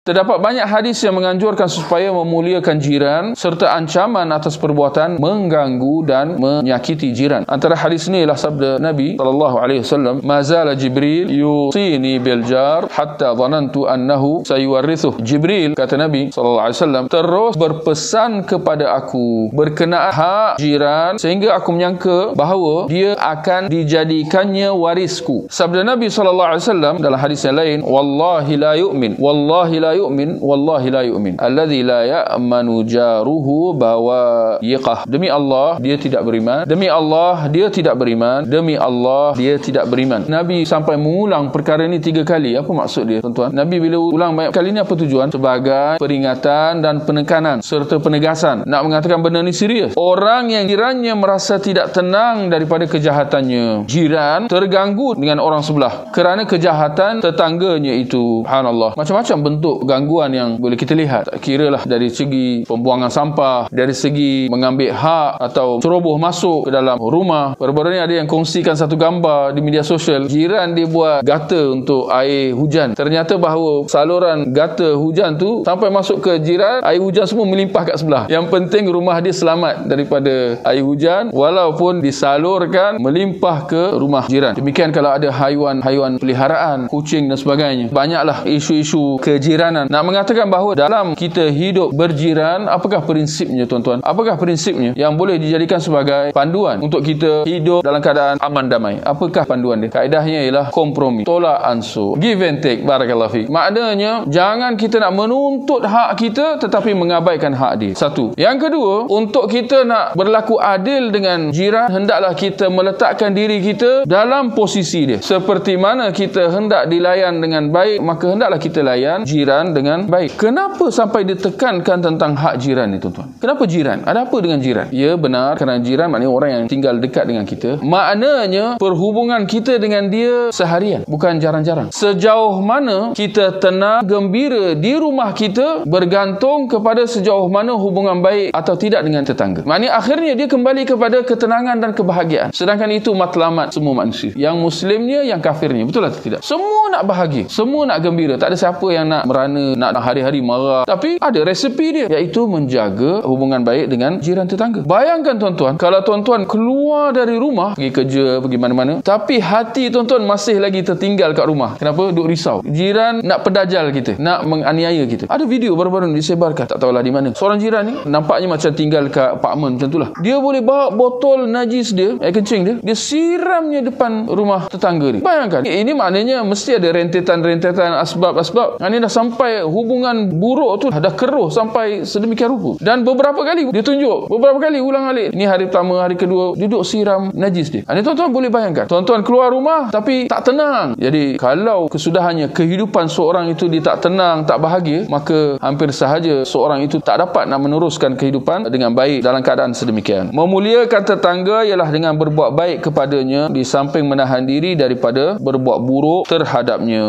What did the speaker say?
Terdapat banyak hadis yang menganjurkan supaya memuliakan jiran serta ancaman atas perbuatan mengganggu dan menyakiti jiran. Antara hadis ini ialah sabda Nabi SAW, "Mazala Jibril yusini bil jar hatta dhanantu annahu sayuwarrithuh." Jibril, kata Nabi SAW, terus berpesan kepada aku berkenaan hak jiran sehingga aku menyangka bahawa dia akan dijadikannya warisku. Sabda Nabi SAW dalam hadis yang lain, "Wallahi la yu'min, wallahi la yu'min, wallahi la yu'min alladhi la ya'manu jaruhu bawayiqah." Demi Allah dia tidak beriman, demi Allah dia tidak beriman, demi Allah dia tidak beriman. Nabi sampai mengulang perkara ini 3 kali. Apa maksud dia, tuan-tuan? Nabi bila ulang banyak kali ni apa tujuan? Sebagai peringatan dan penekanan serta penegasan, nak mengatakan benda ni serius. Orang yang jirannya merasa tidak tenang daripada kejahatannya, jiran terganggu dengan orang sebelah kerana kejahatan tetangganya itu. Subhanallah, macam-macam bentuk gangguan yang boleh kita lihat. Tak kira lah dari segi pembuangan sampah, dari segi mengambil hak atau ceroboh masuk ke dalam rumah. Baru-baru ni ada yang kongsikan satu gambar di media sosial. Jiran dia buat gata untuk air hujan. Ternyata bahawa saluran gata hujan tu sampai masuk ke jiran, air hujan semua melimpah kat sebelah. Yang penting rumah dia selamat daripada air hujan, walaupun disalurkan melimpah ke rumah jiran. Demikian kalau ada haiwan peliharaan, kucing dan sebagainya. Banyaklah isu-isu kejiranan. Nak mengatakan bahawa dalam kita hidup berjiran, apakah prinsipnya, tuan-tuan? Apakah prinsipnya yang boleh dijadikan sebagai panduan untuk kita hidup dalam keadaan aman damai? Apakah panduan dia? Kaedahnya ialah kompromi, tolak ansur, give and take. Barakallahu fiik. Maknanya jangan kita nak menuntut hak kita tetapi mengabaikan hak dia. Satu. Yang kedua, untuk kita nak berlaku adil dengan jiran, hendaklah kita meletakkan diri kita dalam posisi dia. Seperti mana kita hendak dilayan dengan baik, maka hendaklah kita layan jiran dengan baik. Kenapa sampai ditekankan tentang hak jiran ni, tuan-tuan? Kenapa jiran? Ada apa dengan jiran? Ya, benar, kerana jiran maknanya orang yang tinggal dekat dengan kita. Maknanya perhubungan kita dengan dia seharian, bukan jarang-jarang. Sejauh mana kita tenang, gembira di rumah kita bergantung kepada sejauh mana hubungan baik atau tidak dengan tetangga. Maknanya akhirnya dia kembali kepada ketenangan dan kebahagiaan. Sedangkan itu matlamat semua manusia, yang muslimnya, yang kafirnya. Betul atau tidak? Semua nak bahagia, semua nak gembira. Tak ada siapa yang nak merana, nak hari-hari marah. Tapi ada resepi dia, iaitu menjaga hubungan baik dengan jiran tetangga. Bayangkan, tuan-tuan, kalau tuan-tuan keluar dari rumah, pergi kerja, pergi mana-mana, tapi hati tuan-tuan masih lagi tertinggal kat rumah. Kenapa? Duk risau. Jiran nak pedajal kita, nak menganiaya kita. Ada video baru-baru ni disebarkan, tak tahulah di mana. Seorang jiran ni nampaknya macam tinggal kat apartmen macam itulah. Dia boleh bawa botol najis dia, air kencing dia siramnya depan rumah tetangga dia. Bayangkan. Ini maknanya mesti ada rentetan asbab-asbab. Ini dah sampai hubungan buruk tu dah keruh sampai sedemikian rupa. Dan beberapa kali dia tunjuk, beberapa kali ulang alik. Ini hari pertama, hari kedua, duduk siram najis dia. Ini tuan-tuan boleh bayangkan. Tuan-tuan keluar rumah tapi tak tenang. Jadi kalau kesudahannya kehidupan seorang itu dia tak tenang, tak bahagia, maka hampir sahaja seorang itu tak dapat nak meneruskan kehidupan dengan baik dalam keadaan sedemikian. Memuliakan tetangga ialah dengan berbuat baik kepadanya di samping menahan diri daripada berbuat buruk terhadapnya.